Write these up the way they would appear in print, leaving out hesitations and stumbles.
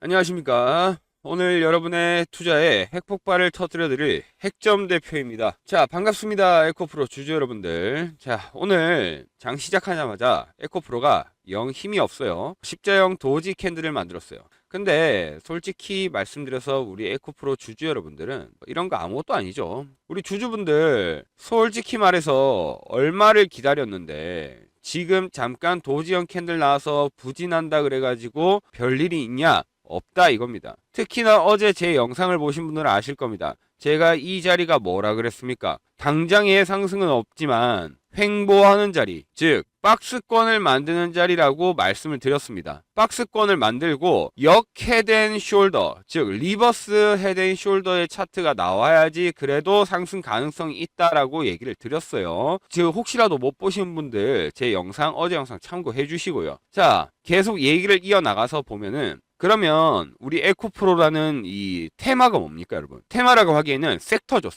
안녕하십니까. 오늘 여러분의 투자에 핵폭발을 터뜨려 드릴 핵점 대표입니다. 자, 반갑습니다. 에코프로 주주 여러분들. 자, 오늘 장 시작하자마자 에코프로가 영 힘이 없어요. 십자형 도지 캔들을 만들었어요. 근데 솔직히 말씀드려서 우리 에코프로 주주 여러분들은 이런 거 아무것도 아니죠. 우리 주주분들 솔직히 말해서 얼마를 기다렸는데 지금 잠깐 도지형 캔들 나와서 부진한다 그래가지고 별일이 있냐? 없다 이겁니다. 특히나 어제 제 영상을 보신 분들은 아실 겁니다. 제가 이 자리가 뭐라 그랬습니까? 당장의 상승은 없지만 횡보하는 자리, 즉 박스권을 만드는 자리라고 말씀을 드렸습니다. 박스권을 만들고 역 헤드앤숄더, 즉 리버스 헤드앤숄더의 차트가 나와야지 그래도 상승 가능성이 있다라고 얘기를 드렸어요. 즉 혹시라도 못 보신 분들 제 영상, 어제 영상 참고해 주시고요. 자, 계속 얘기를 이어나가서 보면은 그러면 우리 에코프로라는 이 테마가 뭡니까 여러분? 테마라고 하기에는 섹터죠.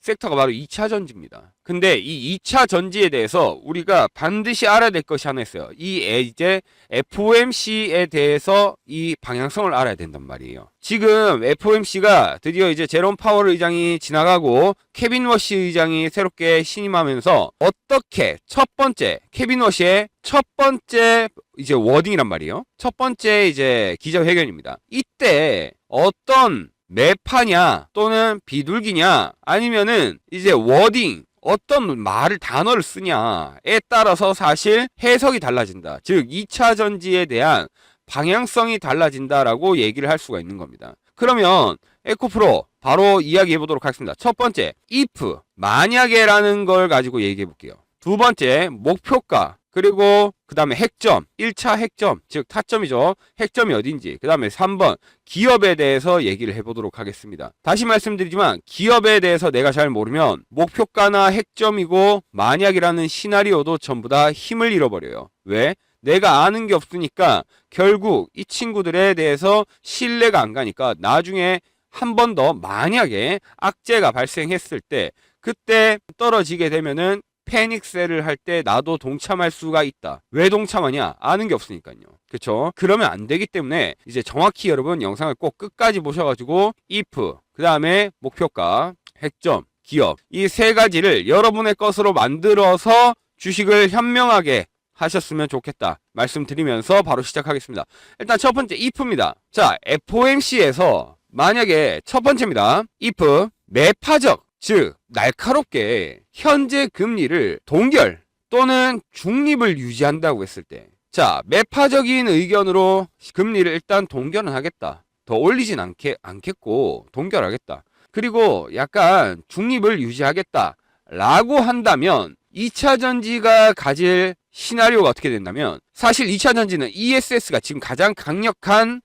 섹터가 바로 2차 전지입니다. 근데 이 2차 전지에 대해서 우리가 반드시 알아야 될 것이 하나 있어요. 이제 FOMC에 대해서 이 방향성을 알아야 된단 말이에요. 지금 FOMC가 드디어 이제 제롬 파월 의장이 지나가고 케빈 워시 의장이 새롭게 신임하면서 어떻게 첫 번째 케빈 워시의 첫 번째 이제 워딩이란 말이에요. 첫 번째 이제 기자회견입니다. 이때 어떤 매파냐 또는 비둘기냐 아니면은 이제 워딩 어떤 말을 단어를 쓰냐에 따라서 사실 해석이 달라진다. 즉 2차 전지에 대한 방향성이 달라진다라고 얘기를 할 수가 있는 겁니다. 그러면 에코프로 바로 이야기해 보도록 하겠습니다. 첫 번째 if 만약에라는 걸 가지고 얘기해 볼게요. 두 번째 목표가, 그리고 그 다음에 핵점, 1차 핵점, 즉 타점이죠. 핵점이 어딘지. 그 다음에 3번 기업에 대해서 얘기를 해보도록 하겠습니다. 다시 말씀드리지만 기업에 대해서 내가 잘 모르면 목표가나 핵점이고 만약이라는 시나리오도 전부 다 힘을 잃어버려요. 왜? 내가 아는 게 없으니까 결국 이 친구들에 대해서 신뢰가 안 가니까 나중에 한 번 더 만약에 악재가 발생했을 때 그때 떨어지게 되면은 패닉셀을 할 때 나도 동참할 수가 있다. 왜 동참하냐? 아는 게 없으니까요. 그쵸? 그러면 안 되기 때문에 이제 정확히 여러분 영상을 꼭 끝까지 보셔가지고 if, 그 다음에 목표가, 핵점, 기업 이 세 가지를 여러분의 것으로 만들어서 주식을 현명하게 하셨으면 좋겠다 말씀드리면서 바로 시작하겠습니다. 일단 첫 번째 if입니다. 자, FOMC에서 만약에 첫 번째입니다. if 매파적, 즉 날카롭게 현재 금리를 동결 또는 중립을 유지한다고 했을 때, 자 매파적인 의견으로 금리를 일단 동결은 하겠다. 더 올리진 않겠고 동결하겠다. 그리고 약간 중립을 유지하겠다 라고 한다면 2차 전지가 가질 시나리오가 어떻게 된다면, 사실 2차 전지는 ESS가 지금 가장 강력한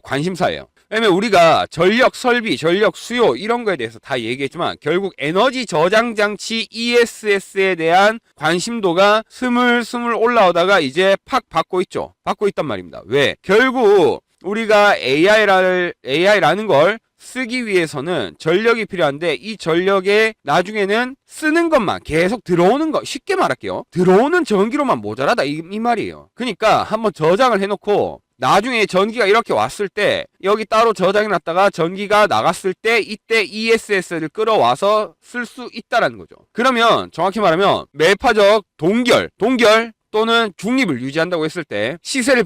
관심사예요. 왜냐면 우리가 전력 설비, 전력 수요 이런 거에 대해서 다 얘기했지만 결국 에너지 저장 장치 ESS에 대한 관심도가 스물스물 올라오다가 이제 팍 받고 있죠. 받고 있단 말입니다. 왜? 결국 우리가 AI라는 걸 쓰기 위해서는 전력이 필요한데 이 전력에 나중에는 쓰는 것만 계속 들어오는 거, 쉽게 말할게요. 들어오는 전기로만 모자라다 이 말이에요. 그러니까 한번 저장을 해놓고 나중에 전기가 이렇게 왔을 때 여기 따로 저장해 놨다가 전기가 나갔을 때 이때 ESS를 끌어와서 쓸 수 있다라는 거죠. 그러면 정확히 말하면 매파적 동결 또는 중립을 유지한다고 했을 때 시세를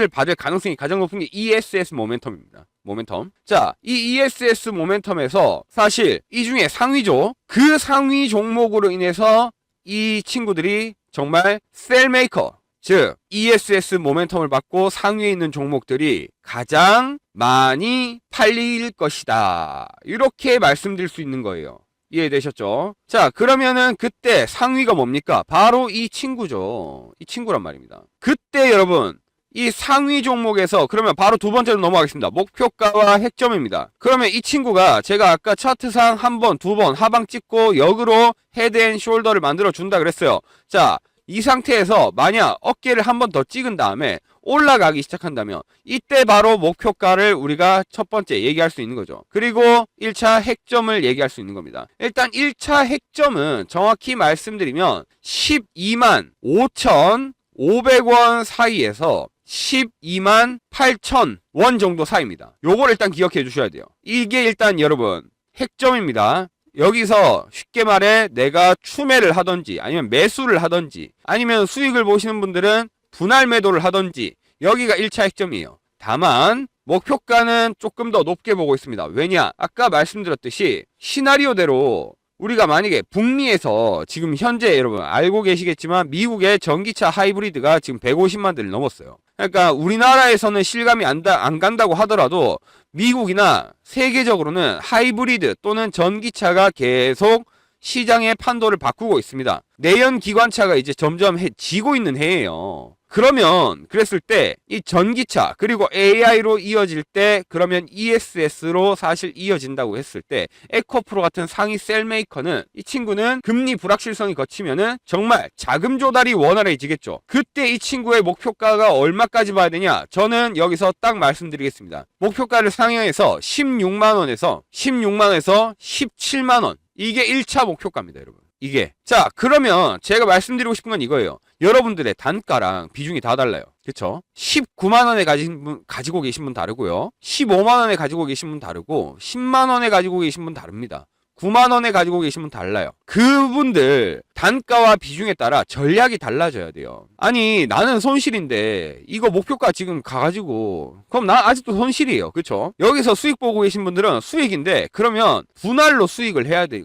받을 가능성이 가장 높은 게 ESS 모멘텀입니다. 모멘텀. 자, 이 ESS 모멘텀에서 사실 이 중에 상위죠. 그 상위 종목으로 인해서 이 친구들이 정말 셀메이커, 즉 ESS 모멘텀을 받고 상위에 있는 종목들이 가장 많이 팔릴 것이다. 이렇게 말씀드릴 수 있는 거예요. 이해되셨죠? 자, 그러면은 그때 상위가 뭡니까? 바로 이 친구죠. 이 친구란 말입니다. 그때 여러분 이 상위 종목에서 그러면 바로 두 번째로 넘어가겠습니다. 목표가와 핵점입니다. 그러면 이 친구가 제가 아까 차트상 한 번, 두 번 하방 찍고 역으로 헤드앤숄더를 만들어 준다 그랬어요. 자, 이 상태에서 만약 어깨를 한 번 더 찍은 다음에 올라가기 시작한다면 이때 바로 목표가를 우리가 첫 번째 얘기할 수 있는 거죠. 그리고 1차 핵점을 얘기할 수 있는 겁니다. 일단 1차 핵점은 정확히 말씀드리면 12만 5,500원 사이에서 12만 8천 원 정도 사이입니다. 요걸 일단 기억해 주셔야 돼요. 이게 일단 여러분 핵점입니다. 여기서 쉽게 말해 내가 추매를 하던지 아니면 매수를 하던지 아니면 수익을 보시는 분들은 분할 매도를 하던지 여기가 1차 핵점이에요. 다만 목표가는 조금 더 높게 보고 있습니다. 왜냐? 아까 말씀드렸듯이 시나리오대로 우리가 만약에 북미에서 지금 현재 여러분 알고 계시겠지만 미국의 전기차 하이브리드가 지금 150만 대를 넘었어요. 그러니까 우리나라에서는 실감이 안 간다고 하더라도 미국이나 세계적으로는 하이브리드 또는 전기차가 계속 시장의 판도를 바꾸고 있습니다. 내연 기관차가 이제 점점 지고 있는 해예요. 그러면 그랬을 때 이 전기차 그리고 AI로 이어질 때 그러면 ESS로 사실 이어진다고 했을 때 에코프로 같은 상위 셀메이커는 이 친구는 금리 불확실성이 거치면은 정말 자금 조달이 원활해지겠죠. 그때 이 친구의 목표가가 얼마까지 봐야 되냐? 저는 여기서 딱 말씀드리겠습니다. 목표가를 상향해서 16만원에서 17만원 이게 1차 목표가입니다, 여러분. 이게. 자, 그러면 제가 말씀드리고 싶은 건 이거예요. 여러분들의 단가랑 비중이 다 달라요. 그쵸? 19만원에 가지고 계신 분 다르고요. 15만원에 가지고 계신 분 다르고, 10만원에 가지고 계신 분 다릅니다. 9만원에 가지고 계시면 달라요. 그분들 단가와 비중에 따라 전략이 달라져야 돼요. 아니 나는 손실인데 이거 목표가 지금 가가지고 그럼 나 아직도 손실이에요. 그쵸? 여기서 수익 보고 계신 분들은 수익인데 그러면 분할로 수익을 해야 돼.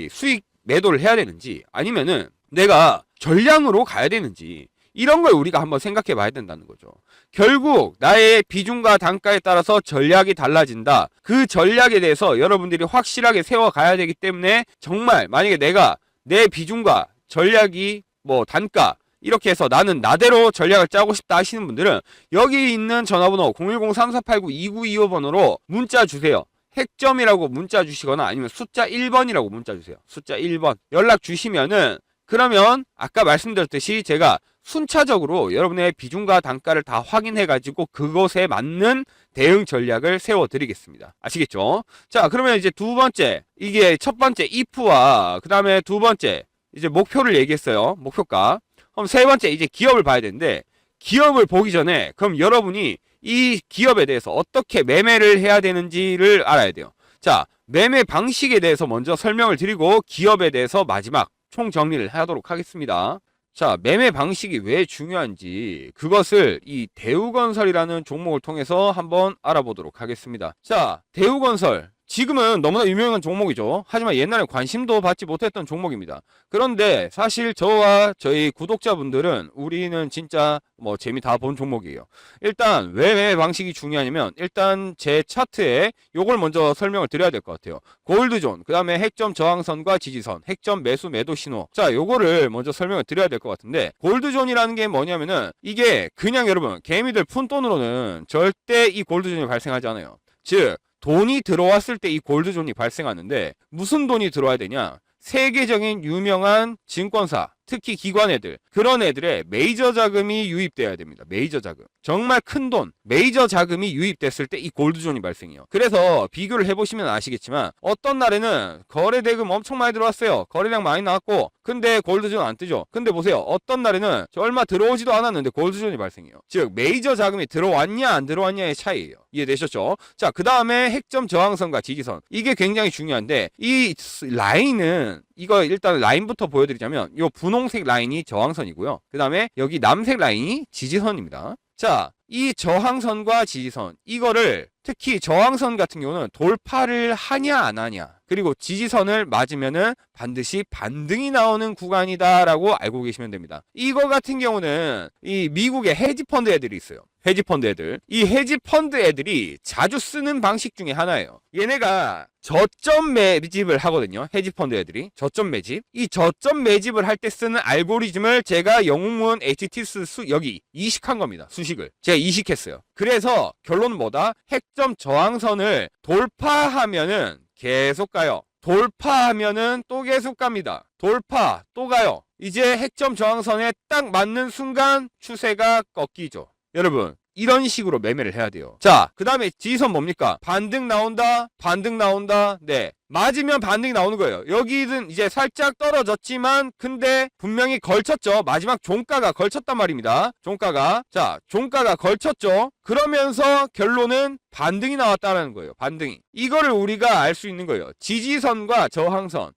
수익 매도를 해야 되는지 아니면은 내가 전량으로 가야 되는지 이런 걸 우리가 한번 생각해 봐야 된다는 거죠. 결국 나의 비중과 단가에 따라서 전략이 달라진다. 그 전략에 대해서 여러분들이 확실하게 세워가야 되기 때문에 정말 만약에 내가 내 비중과 전략이 단가 이렇게 해서 나는 나대로 전략을 짜고 싶다 하시는 분들은 여기 있는 전화번호 010-3489-2925번으로 문자 주세요. 핵점이라고 문자 주시거나 아니면 숫자 1번이라고 문자 주세요. 숫자 1번 연락 주시면은 그러면 아까 말씀드렸듯이 제가 순차적으로 여러분의 비중과 단가를 다 확인해가지고 그것에 맞는 대응 전략을 세워드리겠습니다. 아시겠죠? 자, 그러면 이제 두 번째, 이게 첫 번째 if와 그 다음에 두 번째 이제 목표를 얘기했어요. 목표가. 그럼 세 번째 이제 기업을 봐야 되는데 기업을 보기 전에 그럼 여러분이 이 기업에 대해서 어떻게 매매를 해야 되는지를 알아야 돼요. 자, 매매 방식에 대해서 먼저 설명을 드리고 기업에 대해서 마지막 총정리를 하도록 하겠습니다. 자, 매매 방식이 왜 중요한지 그것을 이 대우건설이라는 종목을 통해서 한번 알아보도록 하겠습니다. 자, 대우건설 지금은 너무나 유명한 종목이죠. 하지만 옛날에 관심도 받지 못했던 종목입니다. 그런데 사실 저와 저희 구독자분들은 우리는 진짜 재미 다 본 종목이에요. 일단 왜 매매 방식이 중요하냐면 일단 제 차트에 요걸 먼저 설명을 드려야 될 것 같아요. 골드존, 그 다음에 핵점 저항선과 지지선, 핵점 매수 매도 신호. 자, 요거를 먼저 설명을 드려야 될 것 같은데 골드존이라는 게 뭐냐면은 이게 그냥 여러분 개미들 푼돈으로는 절대 이 골드존이 발생하지 않아요. 즉 돈이 들어왔을 때 이 골드존이 발생하는데 무슨 돈이 들어와야 되냐? 세계적인 유명한 증권사, 특히 기관 애들, 그런 애들의 메이저 자금이 유입돼야 됩니다. 메이저 자금. 정말 큰 돈, 메이저 자금이 유입됐을 때 이 골드존이 발생해요. 그래서 비교를 해보시면 아시겠지만 어떤 날에는 거래 대금 엄청 많이 들어왔어요. 거래량 많이 나왔고 근데 골드존 안 뜨죠. 근데 보세요. 어떤 날에는 얼마 들어오지도 않았는데 골드존이 발생해요. 즉 메이저 자금이 들어왔냐 안 들어왔냐의 차이예요. 이해되셨죠? 자, 그 다음에 핵점 저항선과 지지선. 이게 굉장히 중요한데 이 라인은 이거 일단 라인부터 보여드리자면 이 분홍색 라인이 저항선이고요. 그 다음에 여기 남색 라인이 지지선입니다. 자, 이 저항선과 지지선 이거를 특히 저항선 같은 경우는 돌파를 하냐 안 하냐 그리고 지지선을 맞으면은 반드시 반등이 나오는 구간이다라고 알고 계시면 됩니다. 이거 같은 경우는 이 미국의 헤지펀드 애들이 있어요. 헤지펀드 애들. 이 헤지펀드 애들이 자주 쓰는 방식 중에 하나예요. 얘네가 저점 매집을 하거든요. 헤지펀드 애들이 저점 매집. 이 저점 매집을 할 때 쓰는 알고리즘을 제가 영웅문 HTS 여기 이식한 겁니다. 수식을 제가 이식했어요. 그래서 결론은 뭐다? 핵점 저항선을 돌파하면은 계속 가요. 돌파하면은 또 계속 갑니다. 돌파 또 가요. 이제 핵점 저항선에 딱 맞는 순간 추세가 꺾이죠. 여러분 이런 식으로 매매를 해야 돼요. 자, 그 다음에 지지선 뭡니까? 반등 나온다, 반등 나온다. 네, 맞으면 반등이 나오는 거예요. 여기는 이제 살짝 떨어졌지만 근데 분명히 걸쳤죠. 마지막 종가가 걸쳤단 말입니다. 종가가. 자, 종가가 걸쳤죠. 그러면서 결론은 반등이 나왔다는 거예요. 반등이. 이거를 우리가 알 수 있는 거예요. 지지선과 저항선.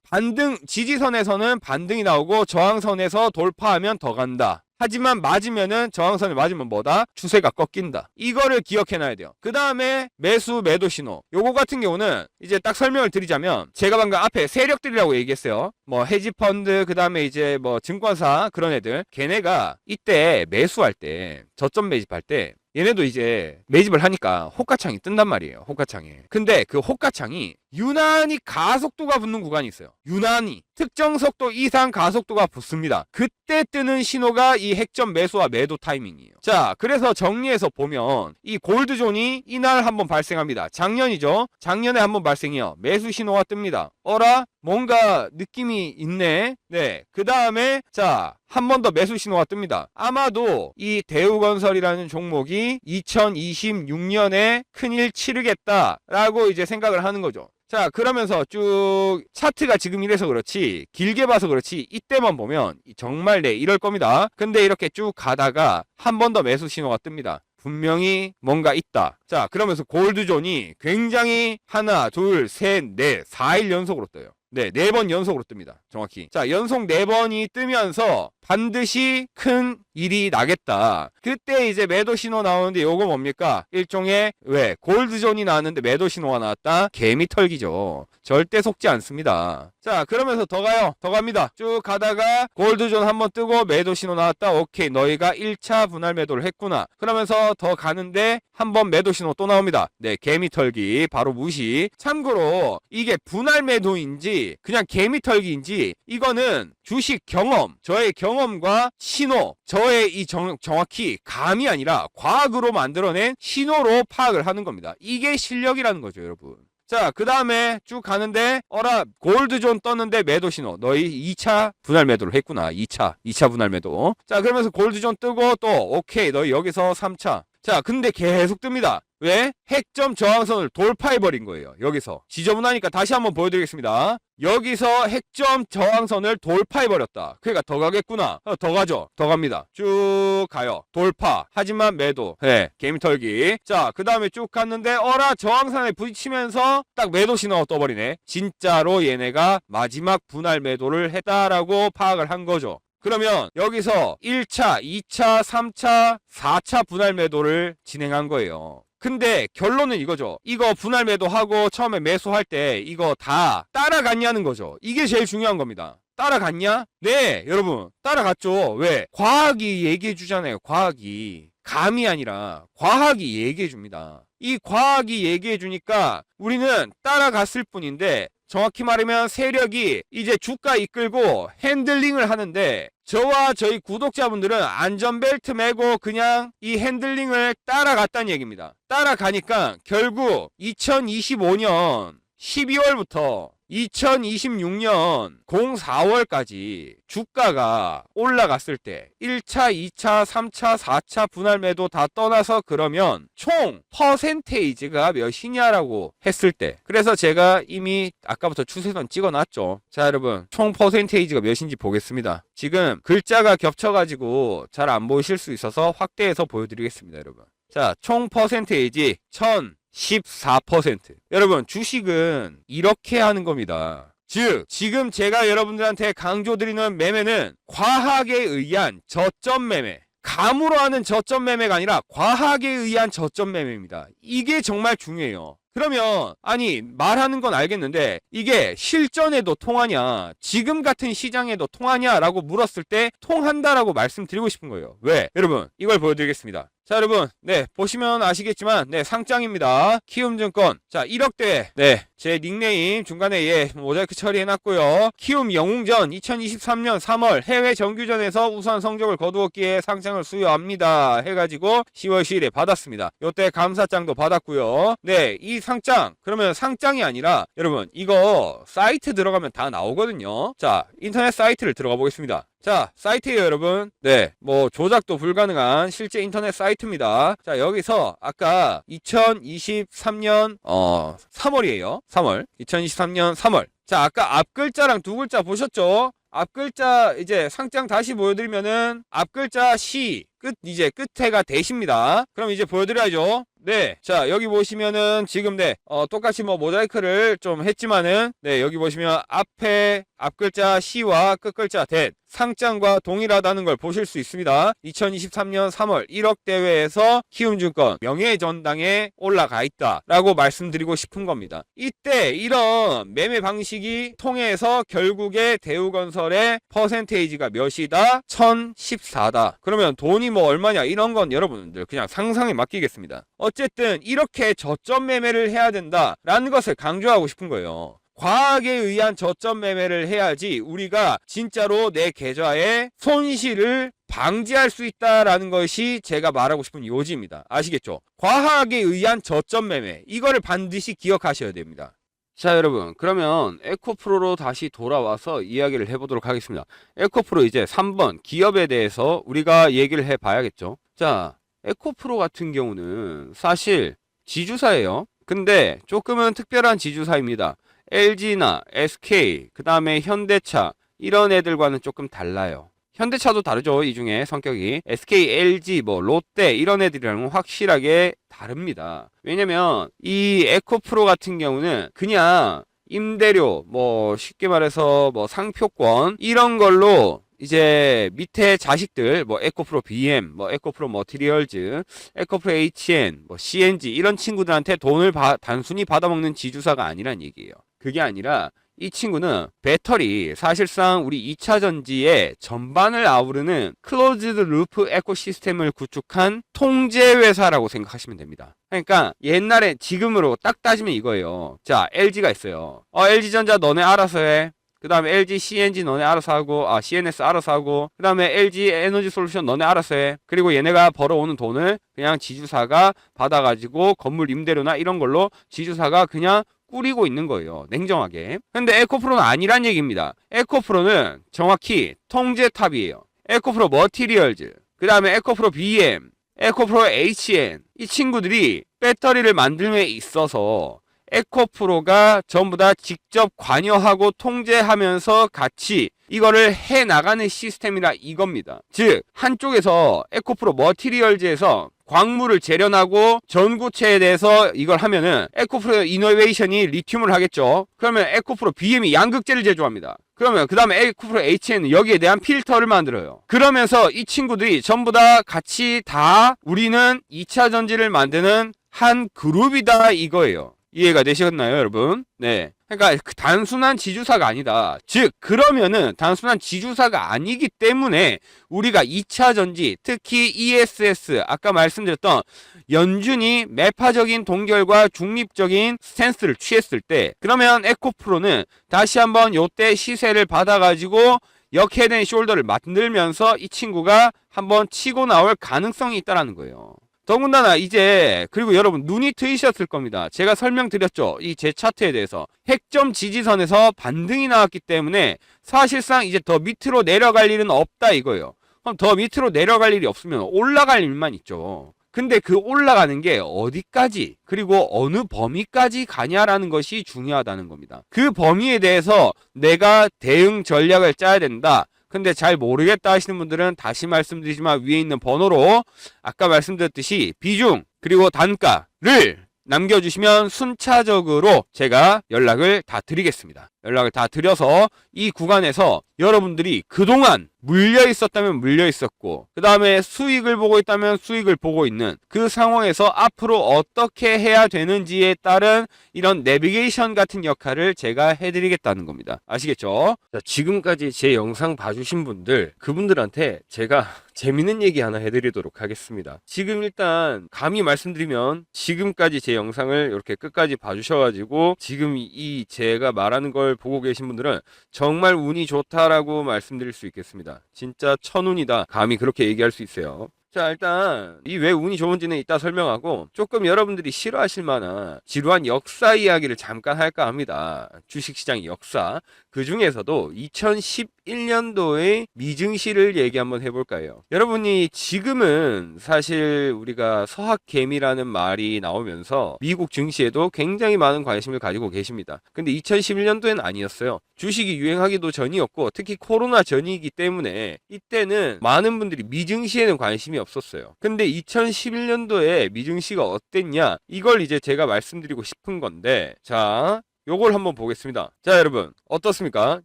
지지선에서는 반등이 나오고 저항선에서 돌파하면 더 간다. 하지만 맞으면은 저항선에 맞으면 뭐다? 추세가 꺾인다. 이거를 기억해놔야 돼요. 그 다음에 매수 매도 신호. 요거 같은 경우는 이제 딱 설명을 드리자면 제가 방금 앞에 세력들이라고 얘기했어요. 뭐 헤지펀드 그 다음에 이제 뭐 증권사 그런 애들 걔네가 이때 매수할 때 저점 매집할 때 얘네도 이제 매집을 하니까 호가창이 뜬단 말이에요. 호가창에. 근데 그 호가창이 유난히 가속도가 붙는 구간이 있어요. 유난히 특정 속도 이상 가속도가 붙습니다. 그때 뜨는 신호가 이 핵점 매수와 매도 타이밍이에요. 자, 그래서 정리해서 보면 이 골드존이 이날 한번 발생합니다. 작년이죠. 작년에 한번 발생해요. 매수 신호가 뜹니다. 어라? 뭔가 느낌이 있네. 네. 그 다음에 자, 한 번 더 매수 신호가 뜹니다. 아마도 이 대우건설이라는 종목이 2026년에 큰일 치르겠다라고 이제 생각을 하는 거죠. 자, 그러면서 쭉 차트가 지금 이래서 그렇지 길게 봐서 그렇지 이때만 보면 정말 네 이럴 겁니다. 근데 이렇게 쭉 가다가 한 번 더 매수 신호가 뜹니다. 분명히 뭔가 있다. 자, 그러면서 골드존이 굉장히 하나, 둘, 셋, 넷, 4일 연속으로 떠요. 네, 4번 연속으로 뜹니다. 정확히. 자, 연속 4번이 뜨면서 반드시 큰 일이 나겠다. 그때 이제 매도 신호 나오는데 요거 뭡니까? 일종의 왜? 골드존이 나왔는데 매도 신호가 나왔다? 개미털기죠. 절대 속지 않습니다. 자, 그러면서 더 가요. 더 갑니다. 쭉 가다가 골드존 한번 뜨고 매도 신호 나왔다. 오케이. 너희가 1차 분할 매도를 했구나. 그러면서 더 가는데 한번 매도 신호 또 나옵니다. 네, 개미털기. 바로 무시. 참고로 이게 분할 매도인지 그냥 개미털기인지 이거는 주식 경험, 저의 경험과 신호, 저의 이 정확히 감이 아니라 과학으로 만들어낸 신호로 파악을 하는 겁니다. 이게 실력이라는 거죠, 여러분. 자, 그 다음에 쭉 가는데 어라 골드존 떴는데 매도 신호. 너희 2차 분할 매도를 했구나. 2차 분할 매도. 자, 그러면서 골드존 뜨고 또 오케이. 너희 여기서 3차. 자, 근데 계속 뜹니다. 왜? 핵점 저항선을 돌파해버린 거예요. 여기서. 지저분하니까 다시 한번 보여드리겠습니다. 여기서 핵점 저항선을 돌파해버렸다. 그러니까 더 가겠구나. 더 가죠. 더 갑니다. 쭉 가요. 돌파. 하지만 매도. 네, 개미털기. 자, 그 다음에 쭉 갔는데 어라 저항선에 부딪히면서 딱 매도 신호가 떠버리네. 진짜로 얘네가 마지막 분할 매도를 했다라고 파악을 한 거죠. 그러면 여기서 1차, 2차, 3차, 4차 분할 매도를 진행한 거예요. 근데 결론은 이거죠. 이거 분할 매도하고 처음에 매수할 때 이거 다 따라갔냐는 거죠. 이게 제일 중요한 겁니다. 따라갔냐? 네, 여러분. 따라갔죠. 왜? 과학이 얘기해 주잖아요. 과학이. 감이 아니라 과학이 얘기해 줍니다. 이 과학이 얘기해 주니까 우리는 따라갔을 뿐인데 정확히 말하면 세력이 이제 주가 이끌고 핸들링을 하는데 저와 저희 구독자분들은 안전벨트 매고 그냥 이 핸들링을 따라갔다는 얘기입니다. 따라가니까 결국 2025년 12월부터 2026년 04월까지 주가가 올라갔을 때 1차, 2차, 3차, 4차 분할 매도 다 떠나서 그러면 총 퍼센테이지가 몇이냐라고 했을 때 그래서 제가 이미 아까부터 추세선 찍어놨죠. 자, 여러분 총 퍼센테이지가 몇인지 보겠습니다. 지금 글자가 겹쳐가지고 잘 안 보이실 수 있어서 확대해서 보여드리겠습니다. 여러분. 자, 총 퍼센테이지 14%. 여러분 주식은 이렇게 하는 겁니다. 즉 지금 제가 여러분들한테 강조드리는 매매는 과학에 의한 저점 매매, 감으로 하는 저점 매매가 아니라 과학에 의한 저점 매매입니다. 이게 정말 중요해요. 그러면 아니 말하는 건 알겠는데 이게 실전에도 통하냐, 지금 같은 시장에도 통하냐라고 물었을 때 통한다라고 말씀드리고 싶은 거예요. 왜? 여러분 이걸 보여드리겠습니다. 자, 여러분 네 보시면 아시겠지만 네 상장입니다. 키움증권. 자, 1억대. 네 제 닉네임 중간에 예 모자이크 처리해놨고요. 키움 영웅전 2023년 3월 해외 정규전에서 우수한 성적을 거두었기에 상장을 수여합니다 해가지고 10월 10일에 받았습니다. 요때 감사장도 받았고요. 네, 이 상장 그러면 상장이 아니라 여러분 이거 사이트 들어가면 다 나오거든요. 자, 인터넷 사이트를 들어가 보겠습니다. 자, 사이트예요, 여러분. 네, 뭐 조작도 불가능한 실제 인터넷 사이트입니다. 자, 여기서 아까 2023년 3월이에요. 3월. 2023년 3월. 자, 아까 앞 글자랑 두 글자 보셨죠? 앞 글자 이제 상장 다시 보여드리면은 앞 글자 시 끝 이제 끝에가 대시입니다. 그럼 이제 보여드려야죠. 네, 자 여기 보시면은 지금 네 똑같이 뭐 모자이크를 좀 했지만은 네 여기 보시면 앞에 앞 글자 시와 끝 글자 대 상장과 동일하다는 걸 보실 수 있습니다. 2023년 3월 1억 대회에서 키움증권 명예전당에 올라가 있다라고 말씀드리고 싶은 겁니다. 이때 이런 매매 방식이 통해서 결국에 대우건설의 퍼센테이지가 몇이다? 1014다. 그러면 돈이 뭐 얼마냐 이런 건 여러분들 그냥 상상에 맡기겠습니다. 어쨌든 이렇게 저점 매매를 해야 된다라는 것을 강조하고 싶은 거예요. 과학에 의한 저점 매매를 해야지 우리가 진짜로 내 계좌의 손실을 방지할 수 있다라는 것이 제가 말하고 싶은 요지입니다. 아시겠죠? 과학에 의한 저점 매매 이거를 반드시 기억하셔야 됩니다. 자 여러분, 그러면 에코프로로 다시 돌아와서 이야기를 해보도록 하겠습니다. 에코프로 이제 3번 기업에 대해서 우리가 얘기를 해봐야겠죠. 자, 에코프로 같은 경우는 사실 지주사예요. 근데 조금은 특별한 지주사입니다. LG나 SK, 그 다음에 현대차 이런 애들과는 조금 달라요. 현대차도 다르죠. 이 중에 성격이 SK, LG, 뭐 롯데 이런 애들이랑은 확실하게 다릅니다. 왜냐면 이 에코프로 같은 경우는 그냥 임대료 뭐 쉽게 말해서 뭐 상표권 이런 걸로 이제 밑에 자식들 뭐 에코프로 BM, 뭐 에코프로 머티리얼즈, 에코프로 HN, 뭐 CNG 이런 친구들한테 돈을 단순히 받아먹는 지주사가 아니란 얘기예요. 그게 아니라 이 친구는 배터리 사실상 우리 2차 전지의 전반을 아우르는 클로즈드 루프 에코시스템을 구축한 통제 회사라고 생각하시면 됩니다. 그러니까 옛날에 지금으로 딱 따지면 이거예요. 자, LG가 있어요. LG전자 너네 알아서 해. 그 다음에 LG CNG 너네 알아서 하고, CNS 알아서 하고, 그 다음에 LG 에너지 솔루션 너네 알아서 해. 그리고 얘네가 벌어오는 돈을 그냥 지주사가 받아가지고 건물 임대료나 이런 걸로 지주사가 그냥 꾸리고 있는 거예요. 냉정하게. 근데 에코프로는 아니란 얘기입니다. 에코프로는 정확히 통제탑이에요. 에코프로 머티리얼즈, 그 다음에 에코프로 BM, 에코프로 HN 이 친구들이 배터리를 만들에 있어서 에코프로가 전부 다 직접 관여하고 통제하면서 같이 이거를 해나가는 시스템이라 이겁니다. 즉 한쪽에서 에코프로 머티리얼즈에서 광물을 재련하고 전구체에 대해서 이걸 하면은 에코프로 이노베이션이 리튬을 하겠죠. 그러면 에코프로 BM이 양극재를 제조합니다. 그러면 그 다음에 에코프로 HN은 여기에 대한 필터를 만들어요. 그러면서 이 친구들이 전부 다 같이 다 우리는 2차 전지를 만드는 한 그룹이다 이거예요. 이해가 되셨나요, 여러분? 네. 그러니까 단순한 지주사가 아니다. 즉, 그러면은 단순한 지주사가 아니기 때문에 우리가 2차 전지, 특히 ESS, 아까 말씀드렸던 연준이 매파적인 동결과 중립적인 스탠스를 취했을 때, 그러면 에코프로는 다시 한번 요때 시세를 받아가지고 역헤드앤 숄더를 만들면서 이 친구가 한번 치고 나올 가능성이 있다는 거예요. 더군다나 이제 그리고 여러분 눈이 트이셨을 겁니다. 제가 설명드렸죠. 이 제 차트에 대해서 핵점 지지선에서 반등이 나왔기 때문에 사실상 이제 더 밑으로 내려갈 일은 없다 이거예요. 그럼 더 밑으로 내려갈 일이 없으면 올라갈 일만 있죠. 근데 그 올라가는 게 어디까지 그리고 어느 범위까지 가냐라는 것이 중요하다는 겁니다. 그 범위에 대해서 내가 대응 전략을 짜야 된다. 근데 잘 모르겠다 하시는 분들은 다시 말씀드리지만 위에 있는 번호로 아까 말씀드렸듯이 비중 그리고 단가를 남겨주시면 순차적으로 제가 연락을 다 드리겠습니다. 연락을 다 드려서 이 구간에서 여러분들이 그동안 물려 있었다면 물려 있었고 그 다음에 수익을 보고 있다면 수익을 보고 있는 그 상황에서 앞으로 어떻게 해야 되는지에 따른 이런 내비게이션 같은 역할을 제가 해드리겠다는 겁니다. 아시겠죠? 자, 지금까지 제 영상 봐주신 분들 그분들한테 제가 재밌는 얘기 하나 해드리도록 하겠습니다. 지금 일단 감히 말씀드리면 지금까지 제 영상을 이렇게 끝까지 봐주셔가지고 지금 이 제가 말하는 걸 보고 계신 분들은 정말 운이 좋다라고 말씀드릴 수 있겠습니다. 진짜 천운이다 감히 그렇게 얘기할 수 있어요. 자, 일단 이 왜 운이 좋은지는 이따 설명하고 조금 여러분들이 싫어하실 만한 지루한 역사 이야기를 잠깐 할까 합니다. 주식시장의 역사. 그 중에서도 2011년도의 미증시를 얘기 한번 해볼까 해요. 여러분이 지금은 사실 우리가 서학개미라는 말이 나오면서 미국 증시에도 굉장히 많은 관심을 가지고 계십니다. 근데 2011년도엔 아니었어요. 주식이 유행하기도 전이었고 특히 코로나 전이기 때문에 이때는 많은 분들이 미증시에는 관심이 없었어요. 근데 2011년도에 미증시가 어땠냐? 이걸 이제 제가 말씀드리고 싶은 건데, 자, 요걸 한번 보겠습니다. 자, 여러분 어떻습니까?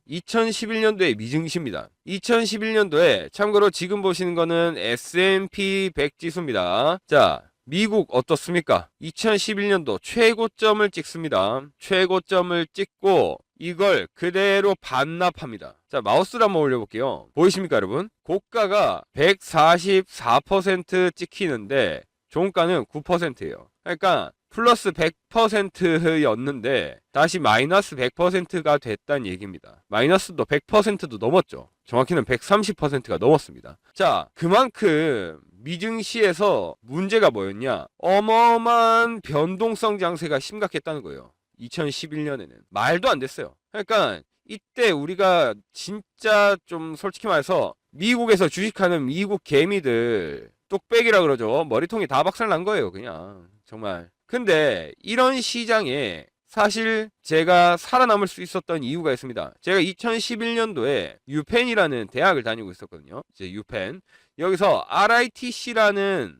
2011년도에 미증시입니다. 2011년도에 참고로 지금 보시는 거는 S&P 100 지수입니다. 자, 미국 어떻습니까? 2011년도 최고점을 찍습니다. 최고점을 찍고 이걸 그대로 반납합니다. 자, 마우스를 한번 올려볼게요. 보이십니까, 여러분? 고가가 144% 찍히는데 종가는 9%예요. 그러니까 플러스 100%였는데 다시 마이너스 100%가 됐다는 얘기입니다. 마이너스도 100%도 넘었죠. 정확히는 130%가 넘었습니다. 자, 그만큼 미증시에서 문제가 뭐였냐? 어마어마한 변동성 장세가 심각했다는 거예요. 2011년에는 말도 안 됐어요. 그러니까 이때 우리가 진짜 좀 솔직히 말해서 미국에서 주식하는 미국 개미들 뚝배기라 그러죠. 머리통이 다 박살난 거예요, 그냥. 정말. 근데 이런 시장에 사실 제가 살아남을 수 있었던 이유가 있습니다. 제가 2011년도에 유펜이라는 대학을 다니고 있었거든요. 이제 유펜. 여기서 RITC라는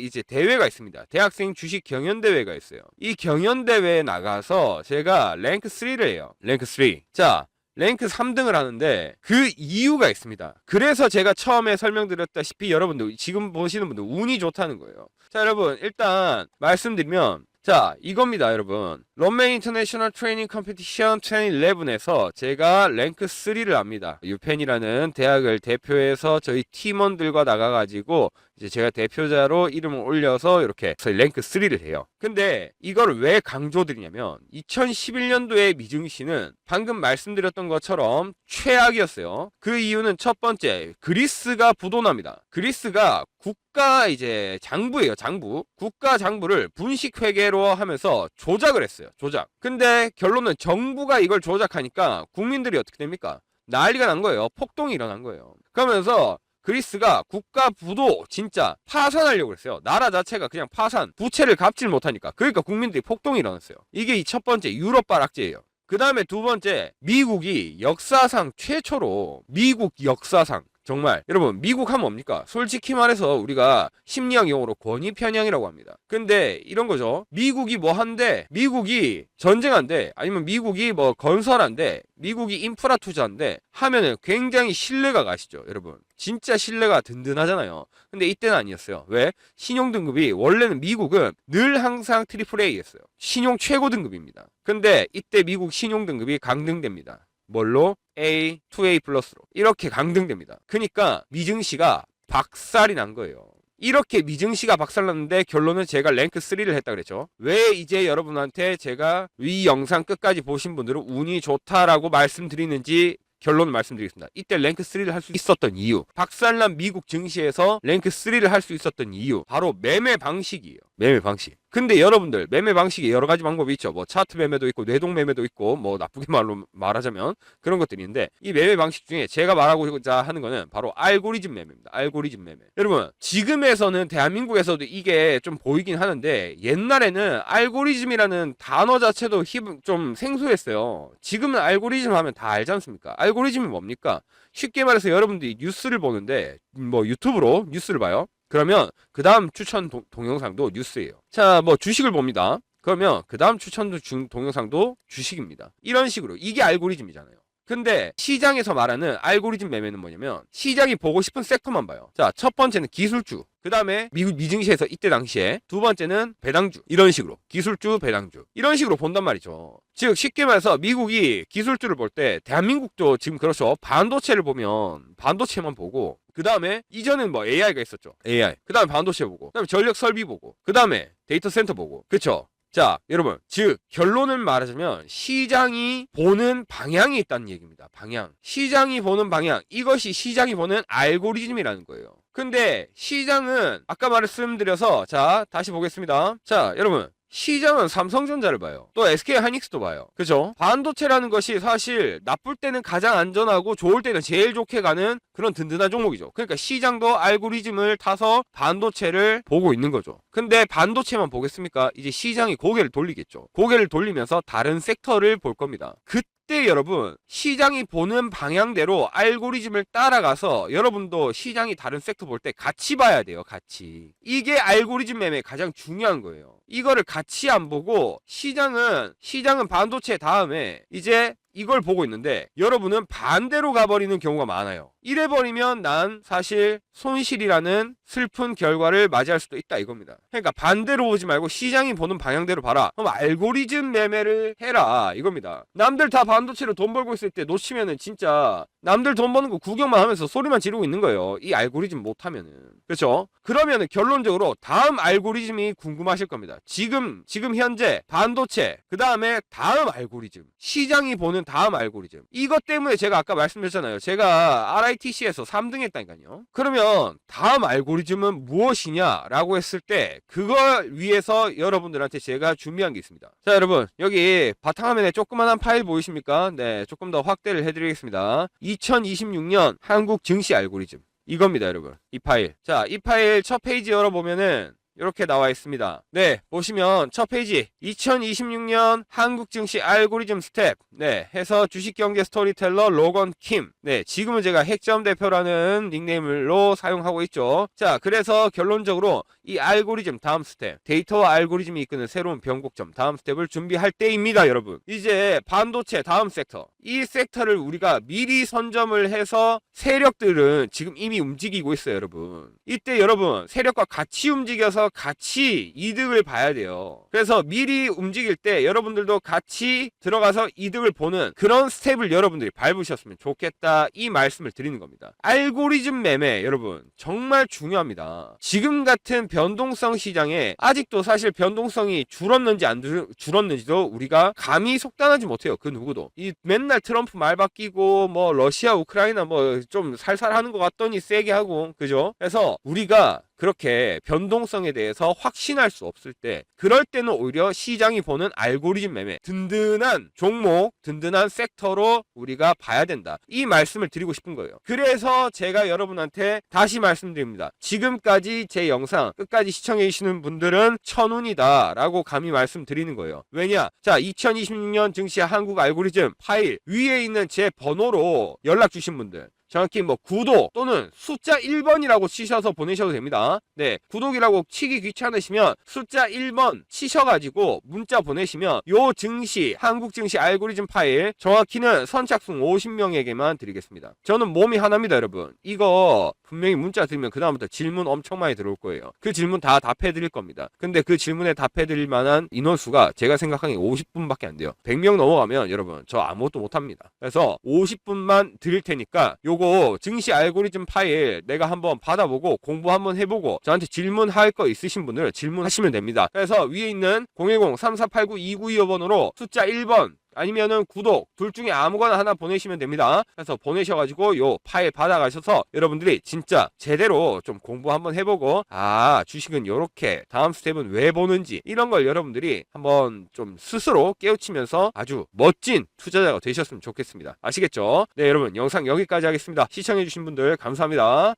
이제 대회가 있습니다. 대학생 주식 경연 대회가 있어요. 이 경연 대회에 나가서 제가 랭크 3를 해요. 랭크 3. 자, 랭크 3등을 하는데 그 이유가 있습니다. 그래서 제가 처음에 설명드렸다시피 여러분들 지금 보시는 분들 운이 좋다는 거예요. 자, 여러분 일단 말씀드리면 자, 이겁니다, 여러분. 런맨 인터내셔널 트레이닝 컴피티션 2011에서 제가 랭크 3를 합니다. 유펜이라는 대학을 대표해서 저희 팀원들과 나가가지고 이제 제가 대표자로 이름을 올려서 이렇게 랭크 3를 해요. 근데 이걸 왜 강조드리냐면 2011년도의 미증시는 방금 말씀드렸던 것처럼 최악이었어요. 그 이유는 첫 번째, 그리스가 부도납니다. 그리스가 국가 이제 장부예요, 장부. 국가 장부를 분식 회계로 하면서 조작을 했어요. 조작. 근데 결론은 정부가 이걸 조작하니까 국민들이 어떻게 됩니까? 난리가 난 거예요. 폭동이 일어난 거예요. 그러면서 그리스가 국가 부도 진짜 파산하려고 했어요. 나라 자체가 그냥 파산, 부채를 갚질 못하니까. 그러니까 국민들이 폭동이 일어났어요. 이게 이 첫 번째 유럽발 악재예요. 그 다음에 두 번째, 미국이 역사상 최초로 미국 역사상 정말 여러분 미국 하면 뭡니까? 솔직히 말해서 우리가 심리학 용어로 권위 편향이라고 합니다. 근데 이런 거죠. 미국이 뭐 한대? 미국이 전쟁한대? 아니면 미국이 뭐 건설한대? 미국이 인프라 투자한대? 하면은 굉장히 신뢰가 가시죠, 여러분. 진짜 신뢰가 든든하잖아요. 근데 이때는 아니었어요. 왜? 신용 등급이 원래는 미국은 늘 항상 트리플 A였어요. 신용 최고 등급입니다. 근데 이때 미국 신용 등급이 강등됩니다. 뭘로? A, 2A 플러스로 이렇게 강등됩니다. 그러니까 미증시가 박살이 난 거예요. 이렇게 미증시가 박살났는데 결론은 제가 랭크 3를 했다 그랬죠. 왜 이제 여러분한테 제가 이 영상 끝까지 보신 분들은 운이 좋다라고 말씀드리는지 결론을 말씀드리겠습니다. 이때 랭크 3를 할 수 있었던 이유, 박살난 미국 증시에서 랭크 3를 할 수 있었던 이유, 바로 매매 방식이에요. 매매 방식. 근데 여러분들 매매 방식에 여러 가지 방법이 있죠. 뭐 차트 매매도 있고 뇌동 매매도 있고 뭐 나쁘게 말하자면 그런 것들이 있는데 이 매매 방식 중에 제가 말하고자 하는 거는 바로 알고리즘 매매입니다. 알고리즘 매매. 여러분 지금에서는 대한민국에서도 이게 좀 보이긴 하는데 옛날에는 알고리즘이라는 단어 자체도 좀 생소했어요. 지금은 알고리즘 하면 다 알지 않습니까? 알고리즘이 뭡니까? 쉽게 말해서 여러분들이 뉴스를 보는데 뭐 유튜브로 뉴스를 봐요. 그러면 그 다음 추천 동영상도 뉴스예요. 자, 뭐 주식을 봅니다. 그러면 그 다음 추천 동영상도 주식입니다. 이런 식으로 이게 알고리즘이잖아요. 근데 시장에서 말하는 알고리즘 매매는 뭐냐면 시장이 보고 싶은 섹터만 봐요. 자, 첫 번째는 기술주, 그 다음에 미국 미증시에서 이때 당시에 두 번째는 배당주, 이런 식으로 기술주, 배당주 이런 식으로 본단 말이죠. 즉 쉽게 말해서 미국이 기술주를 볼 때 대한민국도 지금 그렇죠. 반도체를 보면 반도체만 보고 그 다음에 이전엔 뭐 AI가 있었죠. AI. 그 다음에 반도체 보고 그 다음에 전력 설비 보고 그 다음에 데이터 센터 보고 그쵸. 자, 여러분, 즉 결론을 말하자면 시장이 보는 방향이 있다는 얘기입니다. 방향. 시장이 보는 방향. 이것이 시장이 보는 알고리즘이라는 거예요. 근데 시장은 아까 말씀드려서 자, 다시 보겠습니다. 자, 여러분. 시장은 삼성전자를 봐요. 또 SK하이닉스도 봐요. 그죠? 반도체라는 것이 사실 나쁠 때는 가장 안전하고 좋을 때는 제일 좋게 가는 그런 든든한 종목이죠. 그러니까 시장도 알고리즘을 타서 반도체를 보고 있는 거죠. 근데 반도체만 보겠습니까? 이제 시장이 고개를 돌리겠죠. 고개를 돌리면서 다른 섹터를 볼 겁니다. 그때 여러분 시장이 보는 방향대로 알고리즘을 따라가서 여러분도 시장이 다른 섹터 볼 때 같이 봐야 돼요. 같이. 이게 알고리즘 매매 가장 중요한 거예요. 이거를 같이 안 보고 시장은 반도체 다음에 이제 이걸 보고 있는데 여러분은 반대로 가버리는 경우가 많아요. 이래버리면 난 사실 손실이라는 슬픈 결과를 맞이할 수도 있다 이겁니다. 그러니까 반대로 보지 말고 시장이 보는 방향대로 봐라. 그럼 알고리즘 매매를 해라 이겁니다. 남들 다 반도체로 돈 벌고 있을 때 놓치면은 진짜 남들 돈 버는 거 구경만 하면서 소리만 지르고 있는 거예요. 이 알고리즘 못하면은. 그렇죠? 그러면은 결론적으로 다음 알고리즘이 궁금하실 겁니다. 지금 현재 반도체 그 다음에 다음 알고리즘 시장이 보는 다음 알고리즘 이것 때문에 제가 아까 말씀드렸잖아요. 제가 RITC에서 3등 했다니까요. 그러면 다음 알고리즘은 무엇이냐라고 했을 때 그걸 위해서 여러분들한테 제가 준비한 게 있습니다. 자 여러분 여기 바탕화면에 조그만한 파일 보이십니까? 네 조금 더 확대를 해드리겠습니다. 2026년 한국 증시 알고리즘 이겁니다 여러분. 이 파일. 자, 이 파일 첫 페이지 열어보면은 이렇게 나와 있습니다. 네, 보시면 첫 페이지 2026년 한국 증시 알고리즘 스텝 네, 해서 주식경제 스토리텔러 로건 킴 네, 지금은 제가 핵점 대표라는 닉네임으로 사용하고 있죠. 자, 그래서 결론적으로 이 알고리즘 다음 스텝 데이터와 알고리즘이 이끄는 새로운 변곡점 다음 스텝을 준비할 때입니다 여러분. 이제 반도체 다음 섹터 이 섹터를 우리가 미리 선점을 해서 세력들은 지금 이미 움직이고 있어요 여러분. 이때 여러분 세력과 같이 움직여서 같이 이득을 봐야 돼요. 그래서 미리 움직일 때 여러분들도 같이 들어가서 이득을 보는 그런 스텝을 여러분들이 밟으셨으면 좋겠다 이 말씀을 드리는 겁니다. 알고리즘 매매 여러분 정말 중요합니다. 지금 같은 변동성 시장에 아직도 사실 변동성이 줄었는지 안 줄었는지도 우리가 감히 속단하지 못해요. 그 누구도. 이 맨날 트럼프 말 바뀌고 뭐 러시아 우크라이나 뭐 좀 살살 하는 것 같더니 세게 하고 그죠? 그래서 우리가 그렇게 변동성에 대해서 확신할 수 없을 때 그럴 때는 오히려 시장이 보는 알고리즘 매매 든든한 종목 든든한 섹터로 우리가 봐야 된다 이 말씀을 드리고 싶은 거예요. 그래서 제가 여러분한테 다시 말씀드립니다. 지금까지 제 영상 끝까지 시청해 주시는 분들은 천운이다 라고 감히 말씀드리는 거예요. 왜냐? 자 2026년 증시 한국 알고리즘 파일 위에 있는 제 번호로 연락 주신 분들 정확히 뭐 구독 또는 숫자 1번이라고 치셔서 보내셔도 됩니다. 네, 구독이라고 치기 귀찮으시면 숫자 1번 치셔가지고 문자 보내시면 요 증시 한국 증시 알고리즘 파일 정확히는 선착순 50명에게만 드리겠습니다. 저는 몸이 하나입니다 여러분. 이거 분명히 문자 드리면 그 다음부터 질문 엄청 많이 들어올 거예요. 그 질문 다 답해 드릴 겁니다. 근데 그 질문에 답해 드릴 만한 인원수가 제가 생각하기에 50분밖에 안 돼요. 100명 넘어가면 여러분 저 아무것도 못합니다. 그래서 50분만 드릴 테니까 요거 증시 알고리즘 파일 내가 한번 받아보고 공부 한번 해보고 저한테 질문할 거 있으신 분들 질문하시면 됩니다. 그래서 위에 있는 010-3489-2925번으로 숫자 1번 아니면은 구독 둘 중에 아무거나 하나 보내시면 됩니다. 그래서 보내셔가지고 요 파일 받아가셔서 여러분들이 진짜 제대로 좀 공부 한번 해보고 아 주식은 요렇게 다음 스텝은 왜 보는지 이런 걸 여러분들이 한번 좀 스스로 깨우치면서 아주 멋진 투자자가 되셨으면 좋겠습니다. 아시겠죠? 네 여러분 영상 여기까지 하겠습니다. 시청해주신 분들 감사합니다.